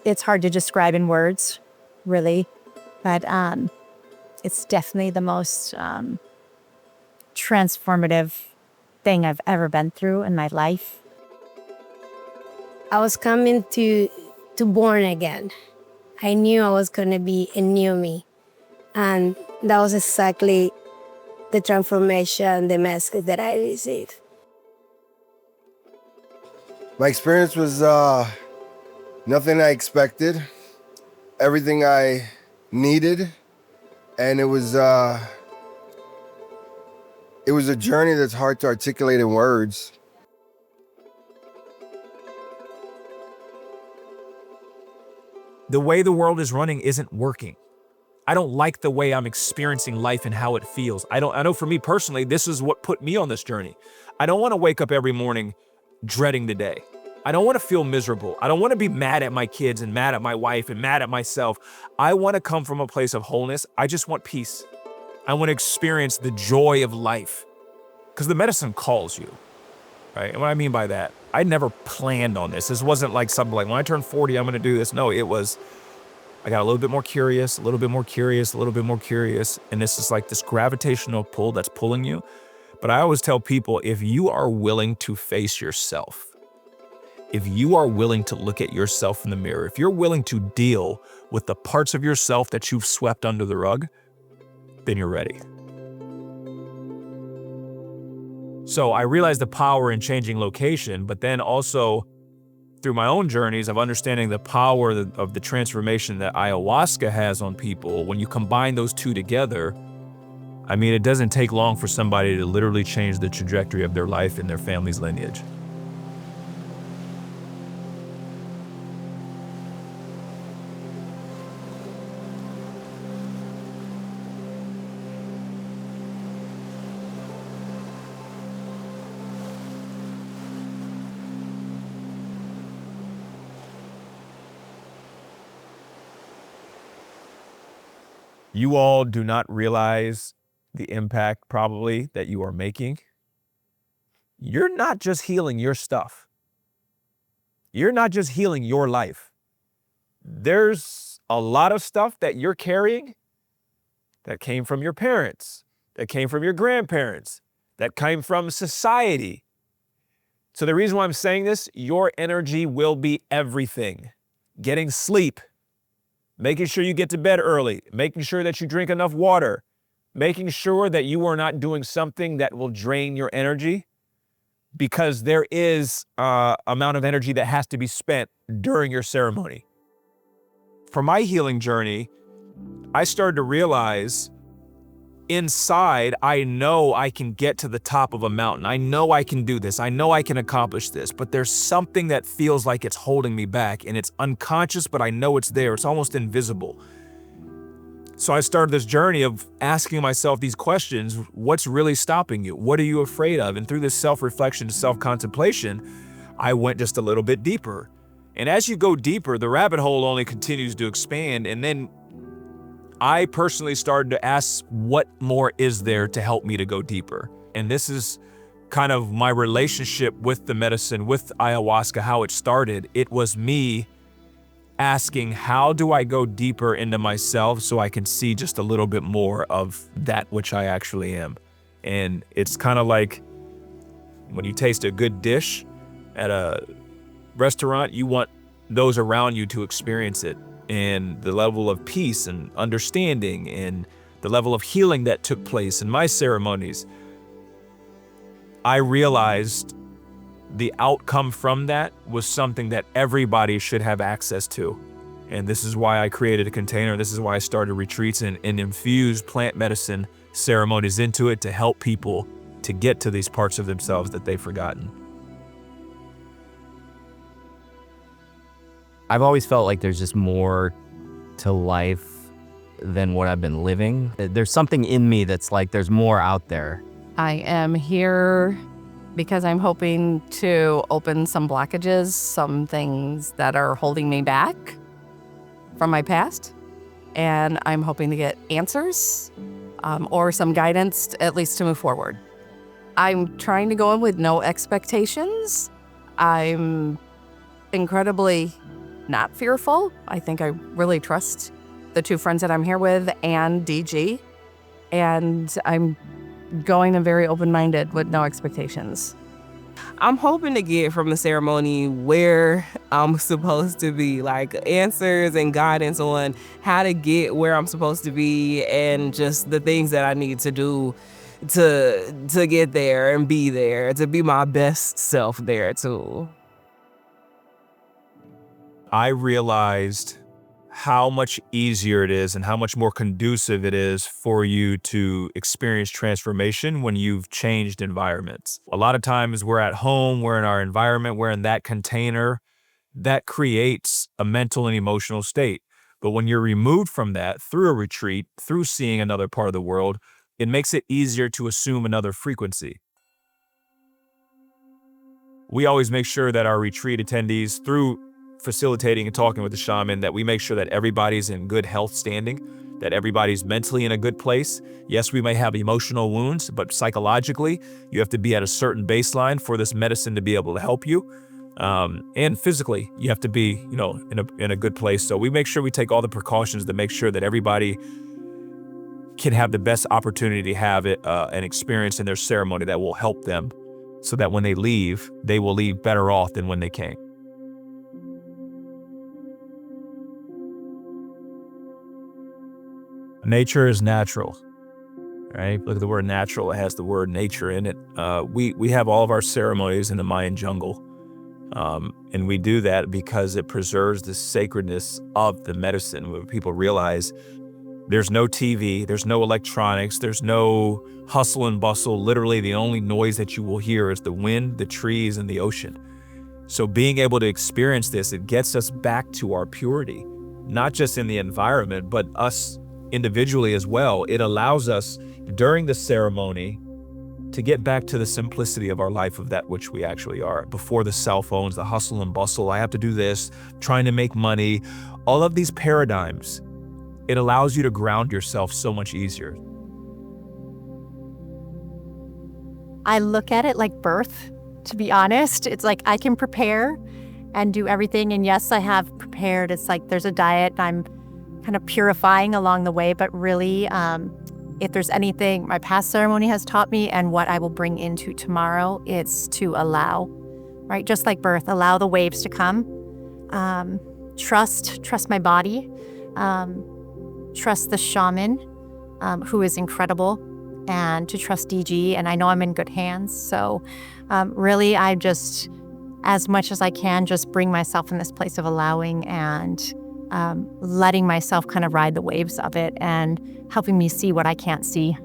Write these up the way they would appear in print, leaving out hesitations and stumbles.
it's hard to describe in words, really. But it's definitely the most transformative thing I've ever been through in my life. I was coming to born again. I knew I was going to be a new me. And that was exactly the transformation, the message that I received. My experience was nothing I expected, everything I needed, and it was a journey that's hard to articulate in words. The way the world is running isn't working. I don't like the way I'm experiencing life and how it feels. I know for me personally, this is what put me on this journey. I don't want to wake up every morning dreading the day. I don't want to feel miserable. I don't want to be mad at my kids and mad at my wife and mad at myself. I want to come from a place of wholeness. I just want peace. I want to experience the joy of life because the medicine calls you, right? And what I mean by that, I never planned on this. This wasn't like something like when I turn 40, I'm going to do this. No, it was, I got a little bit more curious, a little bit more curious, a little bit more curious. And this is like this gravitational pull that's pulling you. But I always tell people, if you are willing to face yourself, if you are willing to look at yourself in the mirror, if you're willing to deal with the parts of yourself that you've swept under the rug, then you're ready. So I realized the power in changing location, but then also through my own journeys of understanding the power of the transformation that ayahuasca has on people, when you combine those two together, I mean, it doesn't take long for somebody to literally change the trajectory of their life and their family's lineage. You all do not realize the impact probably that you are making. You're not just healing your stuff. You're not just healing your life. There's a lot of stuff that you're carrying that came from your parents, that came from your grandparents, that came from society. So the reason why I'm saying this, your energy will be everything. Getting sleep, making sure you get to bed early, making sure that you drink enough water, making sure that you are not doing something that will drain your energy, because there is an amount of energy that has to be spent during your ceremony. For my healing journey, I started to realize inside, I know I can get to the top of a mountain. I know I can do this. I know I can accomplish this, but there's something that feels like it's holding me back, and it's unconscious, but I know it's there. It's almost invisible. So I started this journey of asking myself these questions. What's really stopping you? What are you afraid of? And through this self-reflection, self-contemplation, I went just a little bit deeper. And as you go deeper, the rabbit hole only continues to expand. And then I personally started to ask, what more is there to help me to go deeper? And this is kind of my relationship with the medicine, with ayahuasca, how it started. It was me asking, how do I go deeper into myself so I can see just a little bit more of that which I actually am? And it's kind of like when you taste a good dish at a restaurant, you want those around you to experience it. And the level of peace and understanding and the level of healing that took place in my ceremonies, I realized the outcome from that was something that everybody should have access to. And this is why I created a container. This is why I started retreats and infused plant medicine ceremonies into it to help people to get to these parts of themselves that they've forgotten. I've always felt like there's just more to life than what I've been living. There's something in me that's like there's more out there. I am here because I'm hoping to open some blockages, some things that are holding me back from my past. And I'm hoping to get answers or some guidance, at least to move forward. I'm trying to go in with no expectations. I'm incredibly not fearful. I think I really trust the two friends that I'm here with and DG. And I'm going in very open-minded with no expectations. I'm hoping to get from the ceremony where I'm supposed to be, like answers and guidance on how to get where I'm supposed to be and just the things that I need to do to get there and be there, to be my best self there too. I realized how much easier it is and how much more conducive it is for you to experience transformation when you've changed environments. A lot of times we're at home, we're in our environment, we're in that container. That creates a mental and emotional state. But when you're removed from that through a retreat, through seeing another part of the world, it makes it easier to assume another frequency. We always make sure that our retreat attendees, through facilitating and talking with the shaman, that we make sure that everybody's in good health standing, that everybody's mentally in a good place. Yes, we may have emotional wounds, but psychologically, you have to be at a certain baseline for this medicine to be able to help you. And physically, you have to be, in a good place. So we make sure we take all the precautions to make sure that everybody can have the best opportunity to have an experience in their ceremony that will help them, so that when they leave, they will leave better off than when they came. Nature is natural, right? Look at the word natural. It has the word nature in it. We have all of our ceremonies in the Mayan jungle. And we do that because it preserves the sacredness of the medicine, where people realize there's no TV, there's no electronics, there's no hustle and bustle. Literally, the only noise that you will hear is the wind, the trees, and the ocean. So being able to experience this, it gets us back to our purity, not just in the environment, but us individually as well. It allows us during the ceremony to get back to the simplicity of our life, of that which we actually are. Before the cell phones, the hustle and bustle, I have to do this, trying to make money, all of these paradigms, it allows you to ground yourself so much easier. I look at it like birth, to be honest. It's like I can prepare and do everything. And yes, I have prepared. It's like there's a diet, and I'm kind of purifying along the way. But really, if there's anything my past ceremony has taught me and what I will bring into tomorrow, it's to allow, right? Just like birth, allow the waves to come. Trust my body. Trust the shaman, who is incredible, and to trust DG. And I know I'm in good hands. So really, I just, as much as I can, just bring myself in this place of allowing and letting myself kind of ride the waves of it and helping me see what I can't see.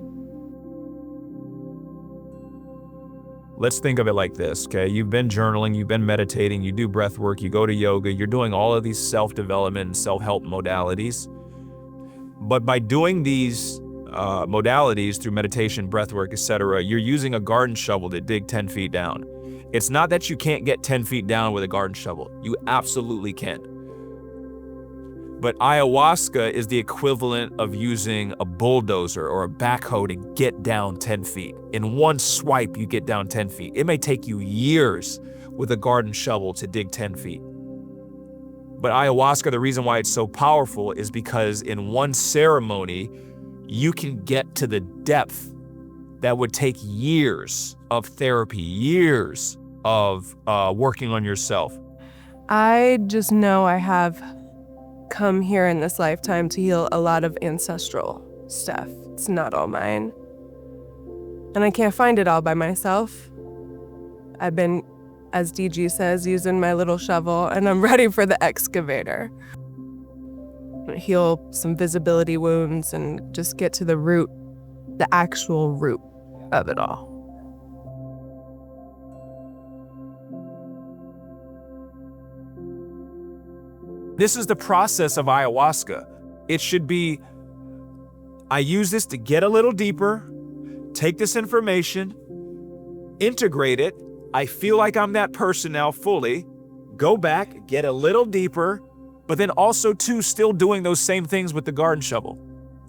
Let's think of it like this, okay? You've been journaling, you've been meditating, you do breath work, you go to yoga, you're doing all of these self-development and self-help modalities. But by doing these modalities through meditation, breath work, etc., you're using a garden shovel to dig 10 feet down. It's not that you can't get 10 feet down with a garden shovel. You absolutely can. But ayahuasca is the equivalent of using a bulldozer or a backhoe to get down 10 feet. In one swipe, you get down 10 feet. It may take you years with a garden shovel to dig 10 feet. But ayahuasca, the reason why it's so powerful is because in one ceremony, you can get to the depth that would take years of therapy, years of working on yourself. I just know I have come here in this lifetime to heal a lot of ancestral stuff. It's not all mine. And I can't find it all by myself. I've been, as DG says, using my little shovel, and I'm ready for the excavator. Heal some visibility wounds and just get to the root, the actual root of it all. This is the process of ayahuasca. It should be, I use this to get a little deeper, take this information, integrate it. I feel like I'm that person now fully, go back, get a little deeper, but then also too, still doing those same things with the garden shovel,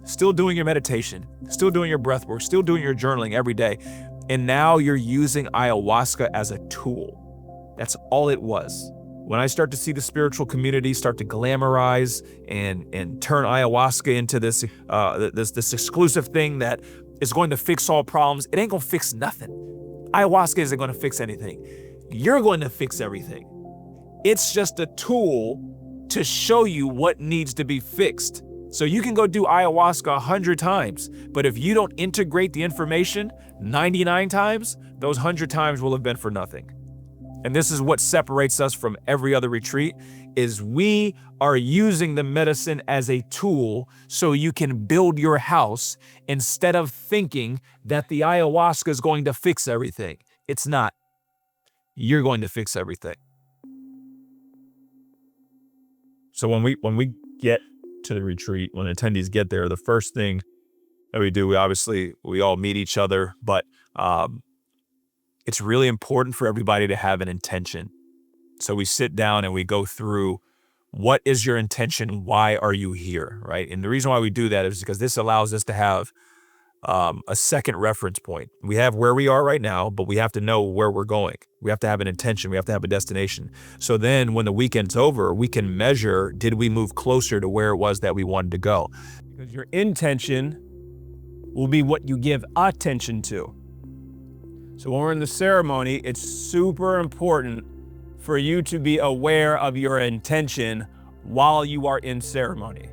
still doing your meditation, still doing your breath work, still doing your journaling every day. And now you're using ayahuasca as a tool. That's all it was when I start to see the spiritual community start to glamorize and turn ayahuasca into this this exclusive thing that is going to fix all problems, it ain't gonna fix nothing. Ayahuasca isn't gonna fix anything. You're going to fix everything. It's just a tool to show you what needs to be fixed. So you can go do ayahuasca 100 times, but if you don't integrate the information 99 times, those 100 times will have been for nothing. And this is what separates us from every other retreat, is we are using the medicine as a tool so you can build your house instead of thinking that the ayahuasca is going to fix everything. It's not. You're going to fix everything. So when we get to the retreat, when attendees get there, the first thing that we do, we all meet each other, but it's really important for everybody to have an intention. So we sit down and we go through, what is your intention? Why are you here, right? And the reason why we do that is because this allows us to have a second reference point. We have where we are right now, but we have to know where we're going. We have to have an intention. We have to have a destination. So then when the weekend's over, we can measure, did we move closer to where it was that we wanted to go? Because your intention will be what you give attention to. So when we're in the ceremony, it's super important for you to be aware of your intention while you are in ceremony.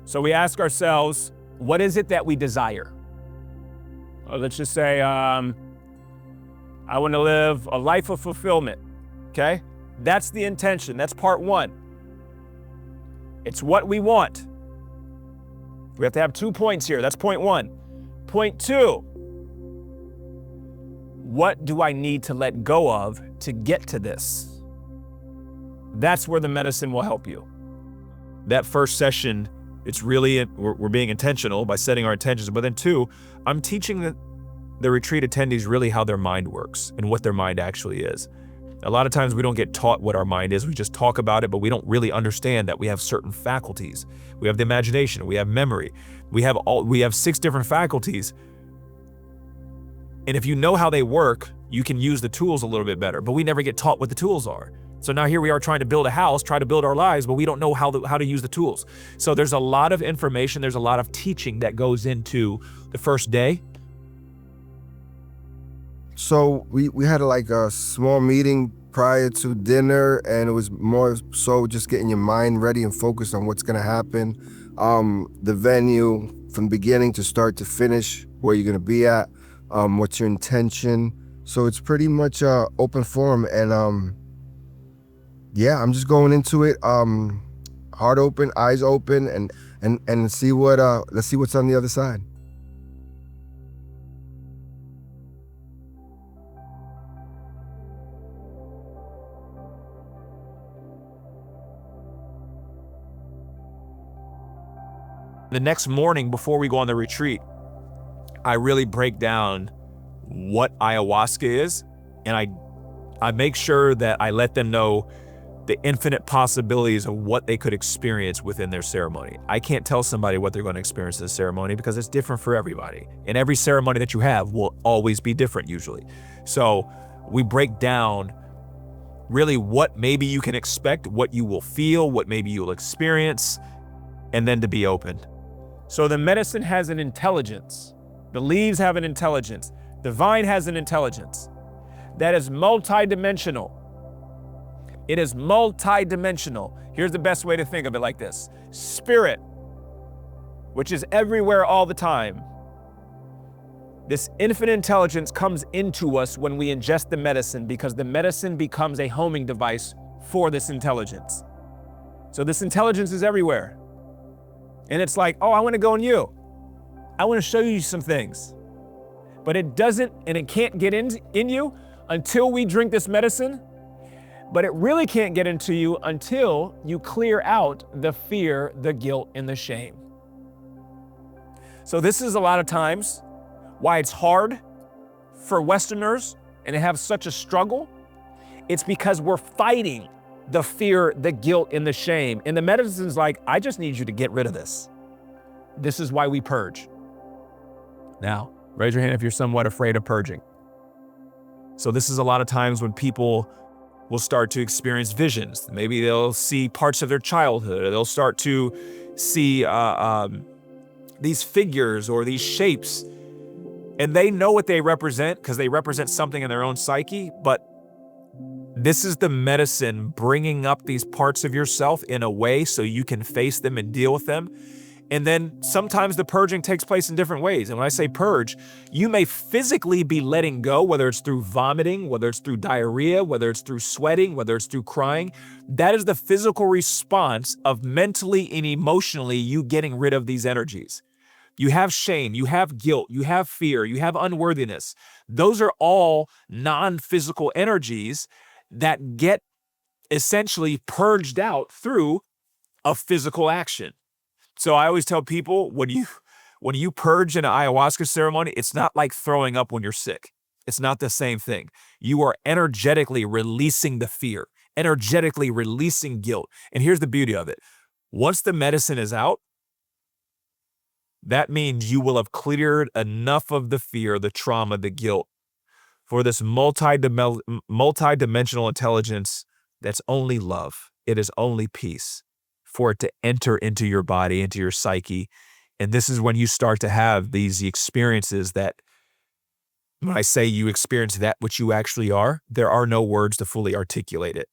So we ask ourselves, what is it that we desire? Let's just say, I want to live a life of fulfillment, okay? That's the intention, that's part one. It's what we want. We have to have 2 points here, that's point one. Point two, what do I need to let go of to get to this? That's where the medicine will help you. That first session, it's really, we're being intentional by setting our intentions. But then two, I'm teaching the retreat attendees really how their mind works and what their mind actually is. A lot of times we don't get taught what our mind is. We just talk about it, but we don't really understand that we have certain faculties. We have the imagination, we have memory, we have 6 different faculties. And if you know how they work, you can use the tools a little bit better, but we never get taught what the tools are. So now here we are trying to build a house, try to build our lives, but we don't know how to use the tools. So there's a lot of information, there's a lot of teaching that goes into the first day. So we had like a small meeting prior to dinner, and it was more so just getting your mind ready and focused on what's gonna happen. The venue from beginning to start to finish, where you're gonna be at, what's your intention. So it's pretty much open forum, and yeah, I'm just going into it heart open, eyes open, and see what let's see what's on the other side. The next morning before we go on the retreat, I really break down what ayahuasca is, and I make sure that I let them know the infinite possibilities of what they could experience within their ceremony. I can't tell somebody what they're going to experience in the ceremony because it's different for everybody. And every ceremony that you have will always be different usually. So we break down really what maybe you can expect, what you will feel, what maybe you'll experience, and then to be open. So the medicine has an intelligence. The leaves have an intelligence. The vine has an intelligence that is multidimensional. It is multidimensional. Here's the best way to think of it like this. Spirit, which is everywhere all the time. This infinite intelligence comes into us when we ingest the medicine, because the medicine becomes a homing device for this intelligence. So this intelligence is everywhere. And it's like, oh, I want to go in you. I want to show you some things. But it doesn't, and it can't get in you until we drink this medicine. But it really can't get into you until you clear out the fear, the guilt, and the shame. So this is a lot of times why it's hard for Westerners and to have such a struggle. It's because we're fighting the fear, the guilt, and the shame. And the medicine's like, I just need you to get rid of this. This is why we purge. Now, raise your hand if you're somewhat afraid of purging. So this is a lot of times when people will start to experience visions. Maybe they'll see parts of their childhood, or they'll start to see these figures or these shapes. And they know what they represent because they represent something in their own psyche, but this is the medicine bringing up these parts of yourself in a way so you can face them and deal with them. And then sometimes the purging takes place in different ways. And when I say purge, you may physically be letting go, whether it's through vomiting, whether it's through diarrhea, whether it's through sweating, whether it's through crying. That is the physical response of mentally and emotionally you getting rid of these energies. You have shame, you have guilt, you have fear, you have unworthiness. Those are all non-physical energies that get essentially purged out through a physical action. So I always tell people, when you purge in an ayahuasca ceremony, it's not like throwing up when you're sick. It's not the same thing. You are energetically releasing the fear, energetically releasing guilt. And here's the beauty of it. Once the medicine is out, that means you will have cleared enough of the fear, the trauma, the guilt for this multi-dimensional intelligence that's only love. It is only peace, for it to enter into your body, into your psyche. And this is when you start to have these experiences that, when I say you experience that which you actually are, there are no words to fully articulate it.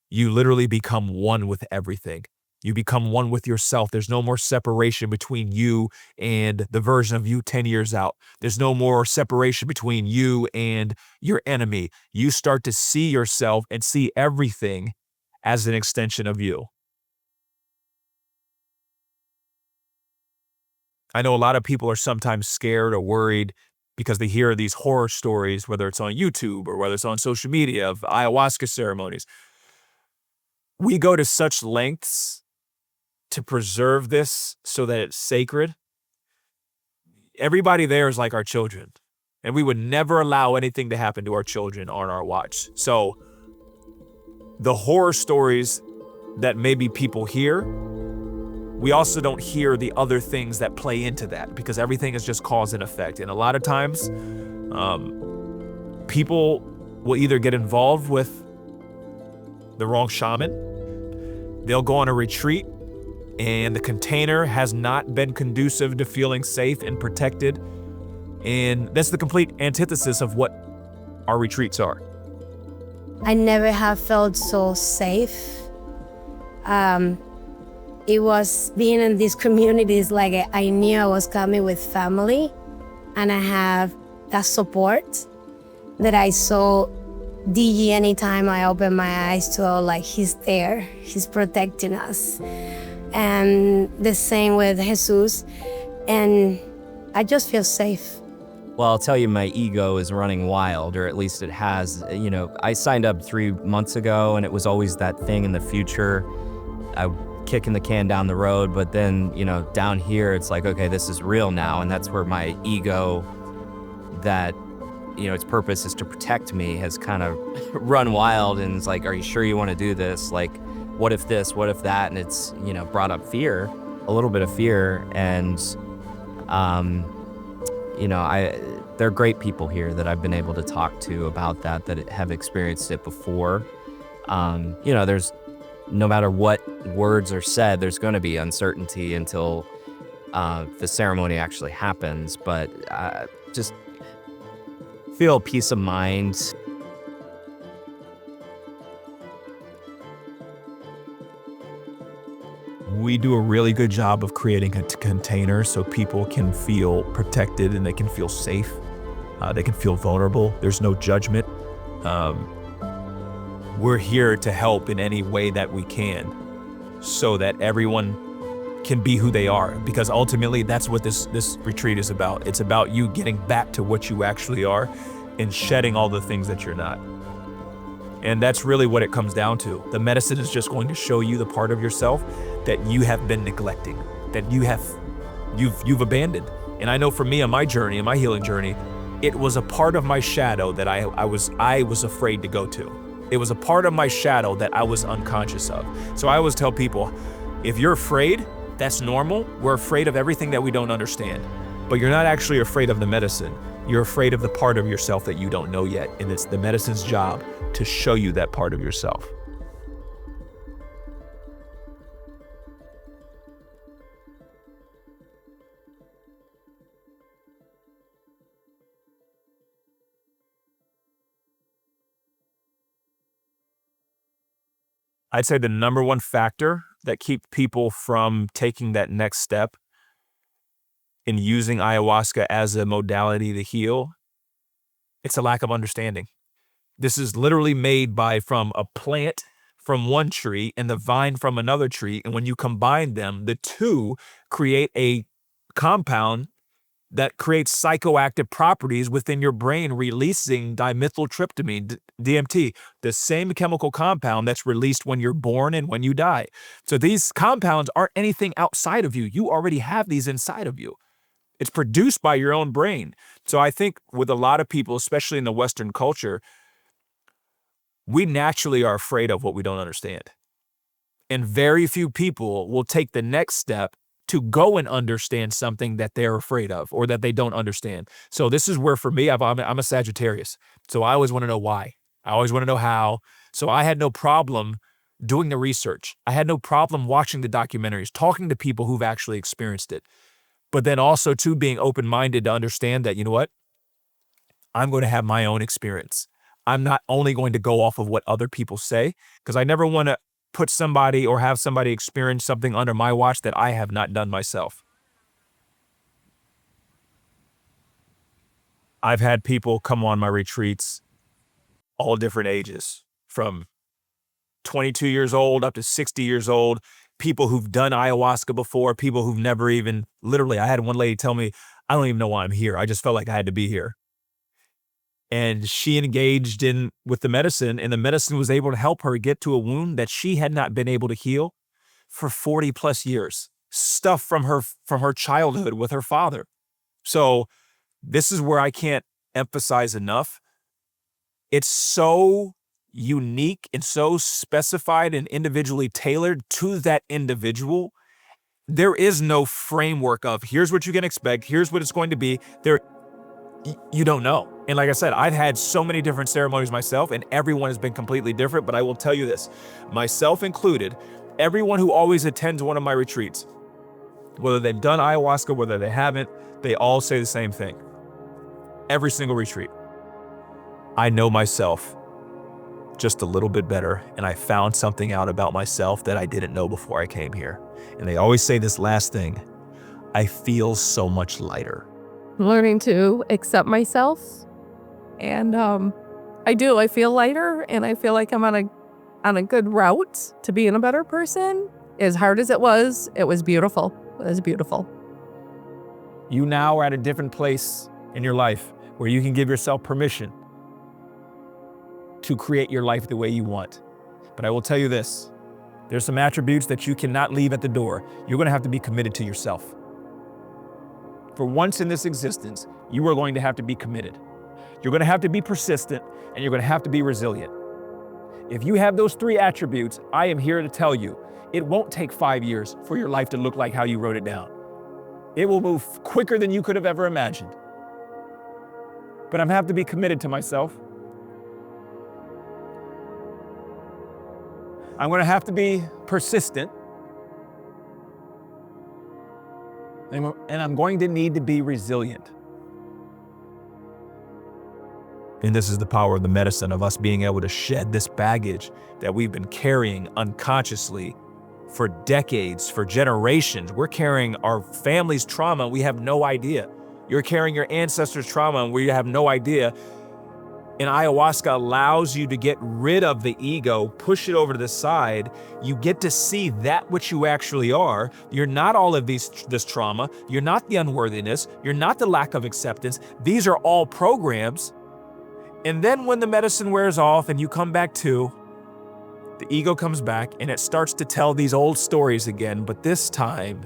You literally become one with everything. You become one with yourself. There's no more separation between you and the version of you 10 years out. There's no more separation between you and your enemy. You start to see yourself and see everything as an extension of you. I know a lot of people are sometimes scared or worried because they hear these horror stories, whether it's on YouTube or whether it's on social media, of ayahuasca ceremonies. We go to such lengths to preserve this so that it's sacred. Everybody there is like our children, and we would never allow anything to happen to our children on our watch. So the horror stories that maybe people hear, we also don't hear the other things that play into that, because everything is just cause and effect. And a lot of times, people will either get involved with the wrong shaman, they'll go on a retreat, and the container has not been conducive to feeling safe and protected. And that's the complete antithesis of what our retreats are. I never have felt so safe. It was being in these communities, like I knew I was coming with family, and I have that support that I saw DG anytime I open my eyes to, like, he's there, he's protecting us. And the same with Jesus, and I just feel safe. Well, I'll tell you, my ego is running wild, or at least it has. You know, I signed up 3 months ago, and it was always that thing in the future. I kicking the can down the road, but then, you know, down here, it's like, okay, this is real now. And that's where my ego, that, you know, its purpose is to protect me, has kind of run wild. And it's like, are you sure you want to do this? Like, what if this, what if that? And it's, you know, brought up fear, a little bit of fear. And, you know, they're great people here that I've been able to talk to about that have experienced it before. You know, no matter what words are said, there's going to be uncertainty until the ceremony actually happens. But just feel peace of mind. We do a really good job of creating a container so people can feel protected and they can feel safe. They can feel vulnerable. There's no judgment. We're here to help in any way that we can so that everyone can be who they are, because ultimately that's what this retreat is about. It's about you getting back to what you actually are and shedding all the things that you're not. And that's really what it comes down to. The medicine is just going to show you the part of yourself that you have been neglecting, that you've abandoned. And I know for me on my journey, in my healing journey, it was a part of my shadow that I was afraid to go to. It was a part of my shadow that I was unconscious of. So I always tell people, if you're afraid, that's normal. We're afraid of everything that we don't understand. But you're not actually afraid of the medicine. You're afraid of the part of yourself that you don't know yet, and it's the medicine's job to show you that part of yourself. I'd say the number one factor that keeps people from taking that next step in using ayahuasca as a modality to heal, it's a lack of understanding. This is literally made from a plant from one tree and the vine from another tree. And when you combine them, the two create a compound that creates psychoactive properties within your brain, releasing dimethyltryptamine, DMT, the same chemical compound that's released when you're born and when you die. So these compounds aren't anything outside of you. You already have these inside of you. It's produced by your own brain. So I think with a lot of people, especially in the Western culture, we naturally are afraid of what we don't understand. And very few people will take the next step to go and understand something that they're afraid of or that they don't understand. So this is where, for me, I'm a Sagittarius. So I always want to know why. I always want to know how. So I had no problem doing the research. I had no problem watching the documentaries, talking to people who've actually experienced it. But then also, too, being open-minded to understand that, you know what? I'm going to have my own experience. I'm not only going to go off of what other people say, because I never want to put somebody or have somebody experience something under my watch that I have not done myself. I've had people come on my retreats, all different ages, from 22 years old up to 60 years old, people who've done ayahuasca before, people who've never even, literally, I had one lady tell me, I don't even know why I'm here. I just felt like I had to be here. And she engaged with the medicine, and the medicine was able to help her get to a wound that she had not been able to heal for 40 plus years. Stuff from her childhood with her father. So this is where I can't emphasize enough. It's so unique and so specified and individually tailored to that individual. There is no framework of here's what you can expect, here's what it's going to be. You don't know. And like I said, I've had so many different ceremonies myself, and everyone has been completely different. But I will tell you this, myself included, everyone who always attends one of my retreats, whether they've done ayahuasca, whether they haven't, they all say the same thing. Every single retreat. I know myself just a little bit better, and I found something out about myself that I didn't know before I came here. And they always say this last thing, I feel so much lighter. Learning to accept myself, and I feel lighter, and I feel like I'm on a good route to being a better person. As hard as it was beautiful. It was beautiful. You now are at a different place in your life where you can give yourself permission to create your life the way you want. But I will tell you this, there's some attributes that you cannot leave at the door. You're going to have to be committed to yourself. For once in this existence, you are going to have to be committed. You're going to have to be persistent, and you're going to have to be resilient. If you have those three attributes, I am here to tell you, it won't take 5 years for your life to look like how you wrote it down. It will move quicker than you could have ever imagined. But I'm going to have to be committed to myself. I'm going to have to be persistent. And I'm going to need to be resilient. And this is the power of the medicine, of us being able to shed this baggage that we've been carrying unconsciously for decades, for generations. We're carrying our family's trauma, we have no idea. You're carrying your ancestors' trauma, and we have no idea. And ayahuasca allows you to get rid of the ego, push it over to the side. You get to see that which you actually are. You're not all of this trauma. You're not the unworthiness. You're not the lack of acceptance. These are all programs. And then when the medicine wears off and you come back to, the ego comes back and it starts to tell these old stories again. But this time,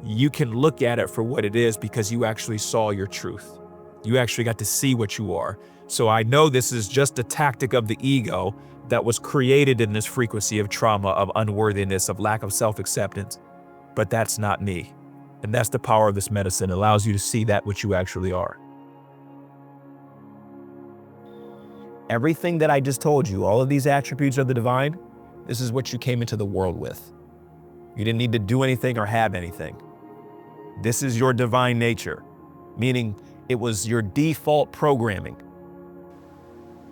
you can look at it for what it is because you actually saw your truth. You actually got to see what you are. So I know this is just a tactic of the ego that was created in this frequency of trauma, of unworthiness, of lack of self-acceptance. But that's not me. And that's the power of this medicine. It allows you to see that which you actually are. everything that I just told you, all of these attributes of the divine, this is what you came into the world with. You didn't need to do anything or have anything. This is your divine nature, meaning it was your default programming.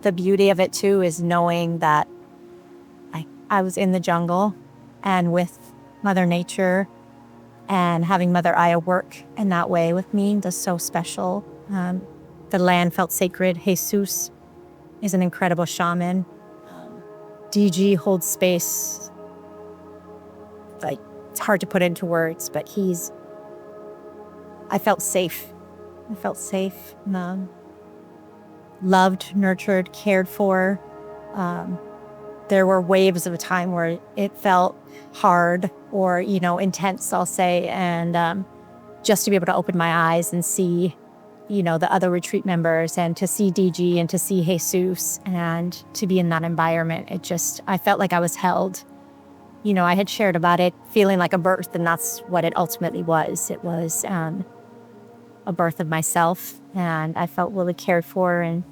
The beauty of it too is knowing that I was in the jungle and with Mother Nature, and having Mother Aya work in that way with me was so special. The land felt sacred. Jesus is an incredible shaman. DG holds space. Like, it's hard to put into words, but I felt safe. I felt safe, loved, nurtured, cared for. There were waves of a time where it felt hard or, intense, I'll say. And just to be able to open my eyes and see, the other retreat members and to see DG and to see Jesus and to be in that environment, I felt like I was held. I had shared about it feeling like a birth, and that's what it ultimately was. It was a birth of myself, and I felt really cared for, and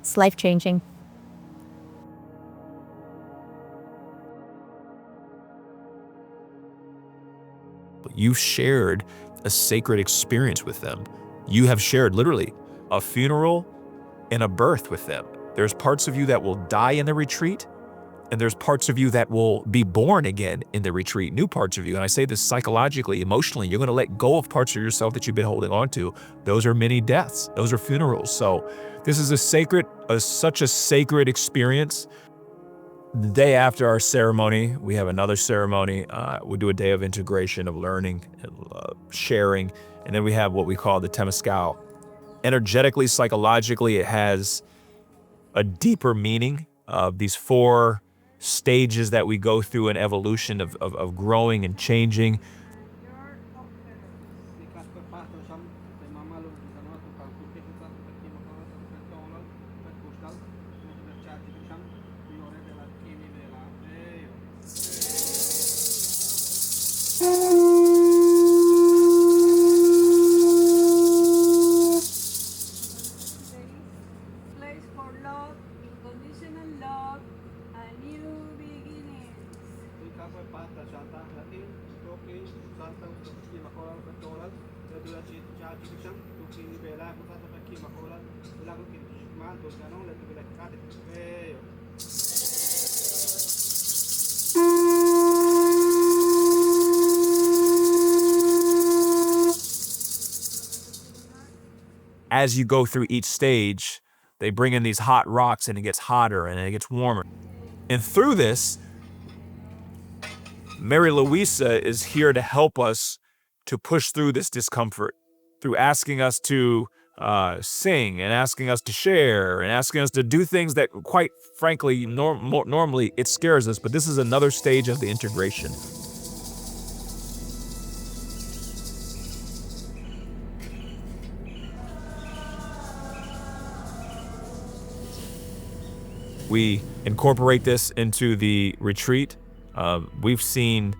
it's life-changing. You shared a sacred experience with them. You have shared literally a funeral and a birth with them. There's parts of you that will die in the retreat, and there's parts of you that will be born again in the retreat, new parts of you. And I say this psychologically, emotionally, you're gonna let go of parts of yourself that you've been holding on to. Those are many deaths, those are funerals. So this is such a sacred experience. The day after our ceremony, we have another ceremony. We do a day of integration, of learning, and sharing, and then we have what we call the Temescal. Energetically, psychologically, it has a deeper meaning of these 4 stages that we go through in evolution of growing and changing. Place for love, unconditional love, a new beginning. As you go through each stage, they bring in these hot rocks and it gets hotter and it gets warmer. And through this, Mary Louisa is here to help us to push through this discomfort, through asking us to sing and asking us to share and asking us to do things that, quite frankly, normally it scares us, but this is another stage of the integration. We incorporate this into the retreat. We've seen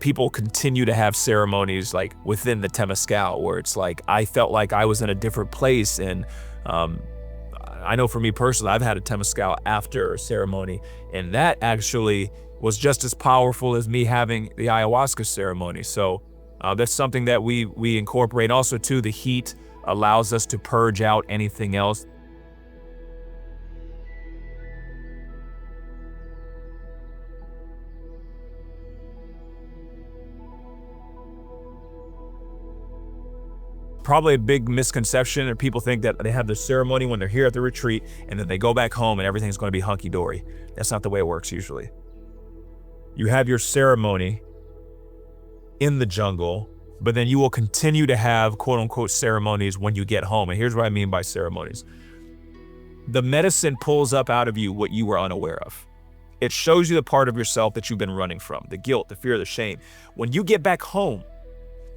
people continue to have ceremonies like within the Temescal, where it's like I felt like I was in a different place. And I know for me personally, I've had a Temescal after a ceremony, and that actually was just as powerful as me having the ayahuasca ceremony. So that's something that we incorporate. Also too, the heat allows us to purge out anything else. Probably a big misconception, and people think that they have the ceremony when they're here at the retreat and then they go back home and everything's going to be hunky-dory. That's not the way it works usually. You have your ceremony in the jungle, but then you will continue to have quote-unquote ceremonies when you get home. And here's what I mean by ceremonies. The medicine pulls up out of you what you were unaware of. It shows you the part of yourself that you've been running from, the guilt, the fear, the shame. When you get back home,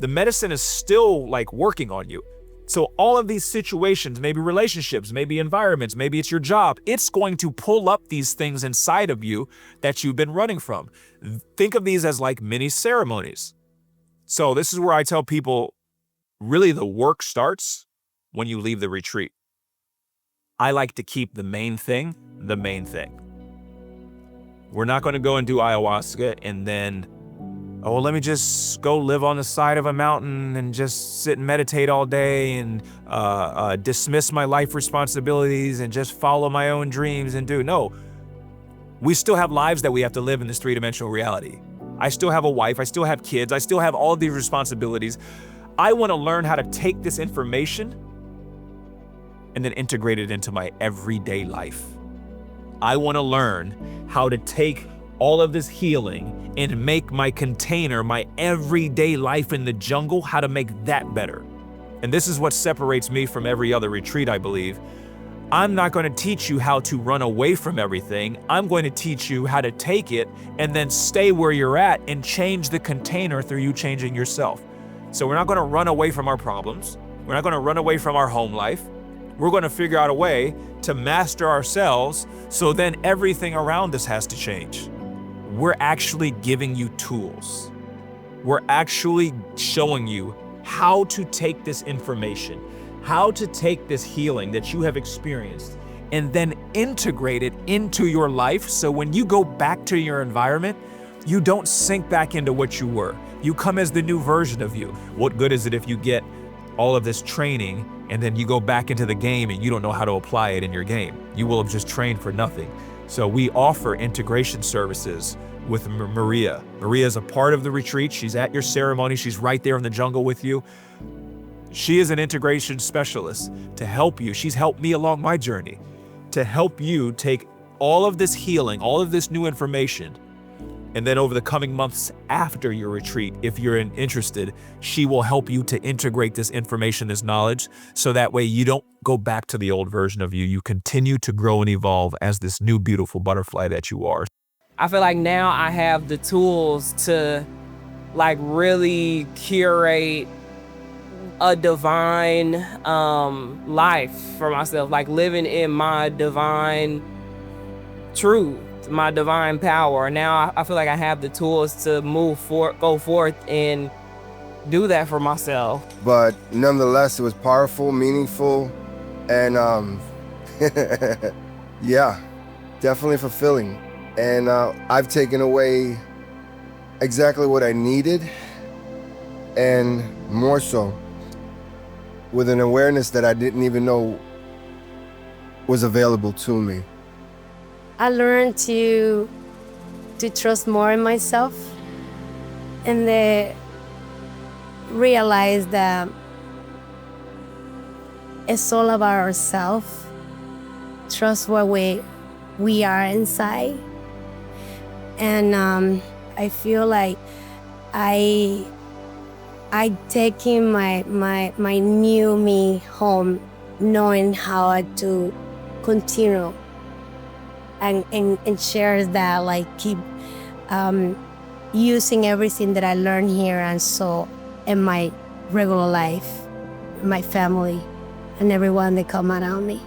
the medicine is still like working on you. So all of these situations, maybe relationships, maybe environments, maybe it's your job, it's going to pull up these things inside of you that you've been running from. Think of these as like mini ceremonies. So this is where I tell people, really the work starts when you leave the retreat. I like to keep the main thing the main thing. We're not going to go and do ayahuasca and then, oh, let me just go live on the side of a mountain and just sit and meditate all day and dismiss my life responsibilities and just follow my own dreams and do. No, we still have lives that we have to live in this three-dimensional reality. I still have a wife, I still have kids, I still have all these responsibilities. I want to learn how to take this information and then integrate it into my everyday life. I want to learn how to take all of this healing and make my container, my everyday life in the jungle, how to make that better. And this is what separates me from every other retreat, I believe. I'm not going to teach you how to run away from everything. I'm going to teach you how to take it and then stay where you're at and change the container through you changing yourself. So we're not going to run away from our problems. We're not going to run away from our home life. We're going to figure out a way to master ourselves so then everything around us has to change. We're actually giving you tools. We're actually showing you how to take this information, how to take this healing that you have experienced and then integrate it into your life so when you go back to your environment, you don't sink back into what you were. You come as the new version of you. What good is it if you get all of this training and then you go back into the game and you don't know how to apply it in your game? You will have just trained for nothing. So we offer integration services with Maria. Maria is a part of the retreat. She's at your ceremony. She's right there in the jungle with you. She is an integration specialist to help you. She's helped me along my journey to help you take all of this healing, all of this new information, and then over the coming months after your retreat, if you're interested, she will help you to integrate this information, this knowledge, so that way you don't go back to the old version of you. You continue to grow and evolve as this new beautiful butterfly that you are. I feel like now I have the tools to like really curate a divine life for myself, like living in my divine truth, my divine power. Now I feel like I have the tools to go forth and do that for myself. But nonetheless, it was powerful, meaningful, and yeah, definitely fulfilling. And I've taken away exactly what I needed, and more so, with an awareness that I didn't even know was available to me. I learned to trust more in myself and realize that it's all about ourselves. Trust what we are inside. And I feel like I taking my new me home, knowing how to continue and share that, like keep using everything that I learned here and so in my regular life, my family, and everyone that come around me.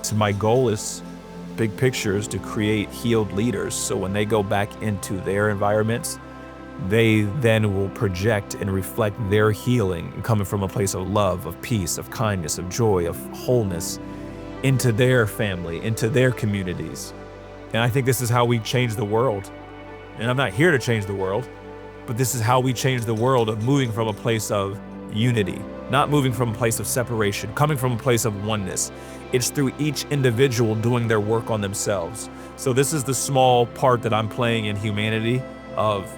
So my goal is, big picture, is to create healed leaders. So when they go back into their environments, they then will project and reflect their healing coming from a place of love, of peace, of kindness, of joy, of wholeness into their family, into their communities. And I think this is how we change the world. And I'm not here to change the world, but this is how we change the world, of moving from a place of unity, not moving from a place of separation, coming from a place of oneness. It's through each individual doing their work on themselves. So this is the small part that I'm playing in humanity, of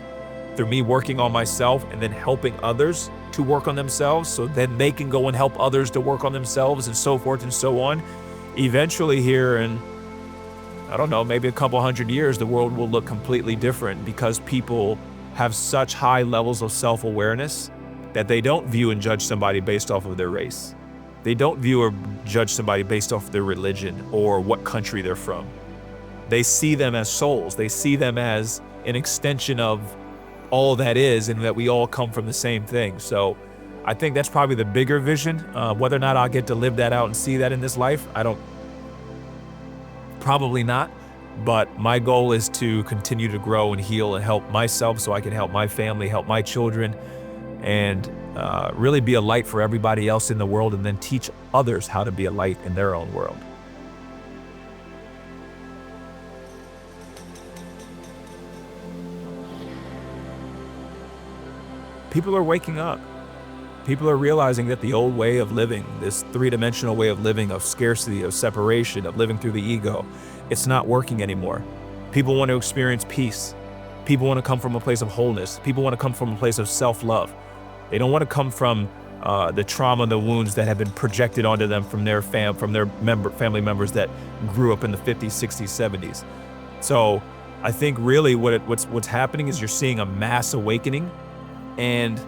through me working on myself and then helping others to work on themselves, so then they can go and help others to work on themselves, and so forth and so on. Eventually here in, I don't know, maybe a couple hundred years, the world will look completely different, because people have such high levels of self-awareness that they don't view and judge somebody based off of their race. They don't view or judge somebody based off their religion or what country they're from. They see them as souls. They see them as an extension of all that is, and that we all come from the same thing. So I think that's probably the bigger vision. Whether or not I'll get to live that out and see that in this life, probably not. But my goal is to continue to grow and heal and help myself so I can help my family, help my children, and really be a light for everybody else in the world, and then teach others how to be a light in their own world. People are waking up. People are realizing that the old way of living, this three-dimensional way of living, of scarcity, of separation, of living through the ego, it's not working anymore. People want to experience peace. People want to come from a place of wholeness. People want to come from a place of self-love. They don't want to come from the trauma, the wounds that have been projected onto them from their family members that grew up in the 50s, 60s, 70s. So I think really what's happening is you're seeing a mass awakening, and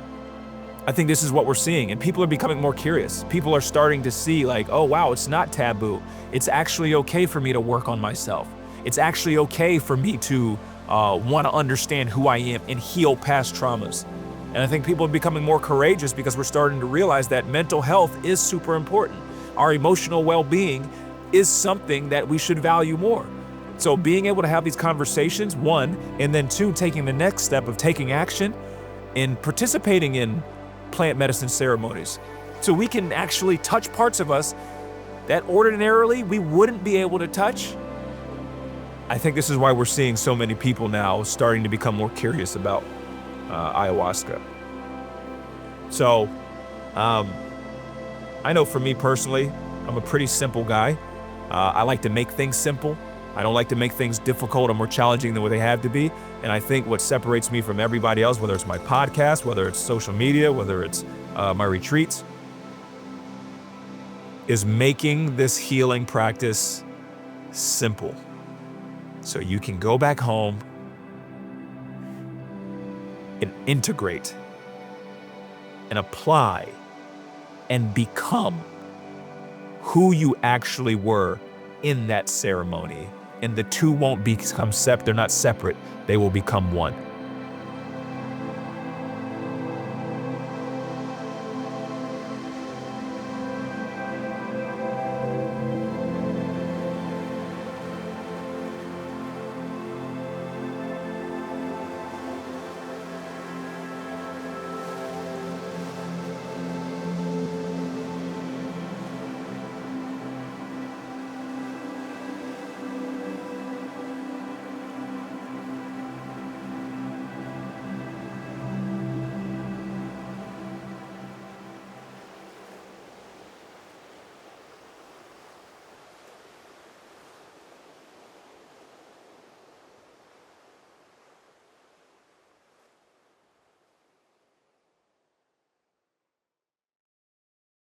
I think this is what we're seeing, and people are becoming more curious. People are starting to see like, oh wow, it's not taboo. It's actually okay for me to work on myself. It's actually okay for me to want to understand who I am and heal past traumas. And I think people are becoming more courageous because we're starting to realize that mental health is super important. Our emotional well-being is something that we should value more. So being able to have these conversations, one, and then two, taking the next step of taking action and participating in plant medicine ceremonies, so we can actually touch parts of us that ordinarily we wouldn't be able to touch. I think this is why we're seeing so many people now starting to become more curious about ayahuasca. So I know for me personally, I'm a pretty simple guy. I like to make things simple. I don't like to make things difficult or more challenging than what they have to be. And I think what separates me from everybody else, whether it's my podcast, whether it's social media, whether it's my retreats, is making this healing practice simple. So you can go back home and integrate and apply and become who you actually were in that ceremony. And the two won't become they're not separate, they will become one.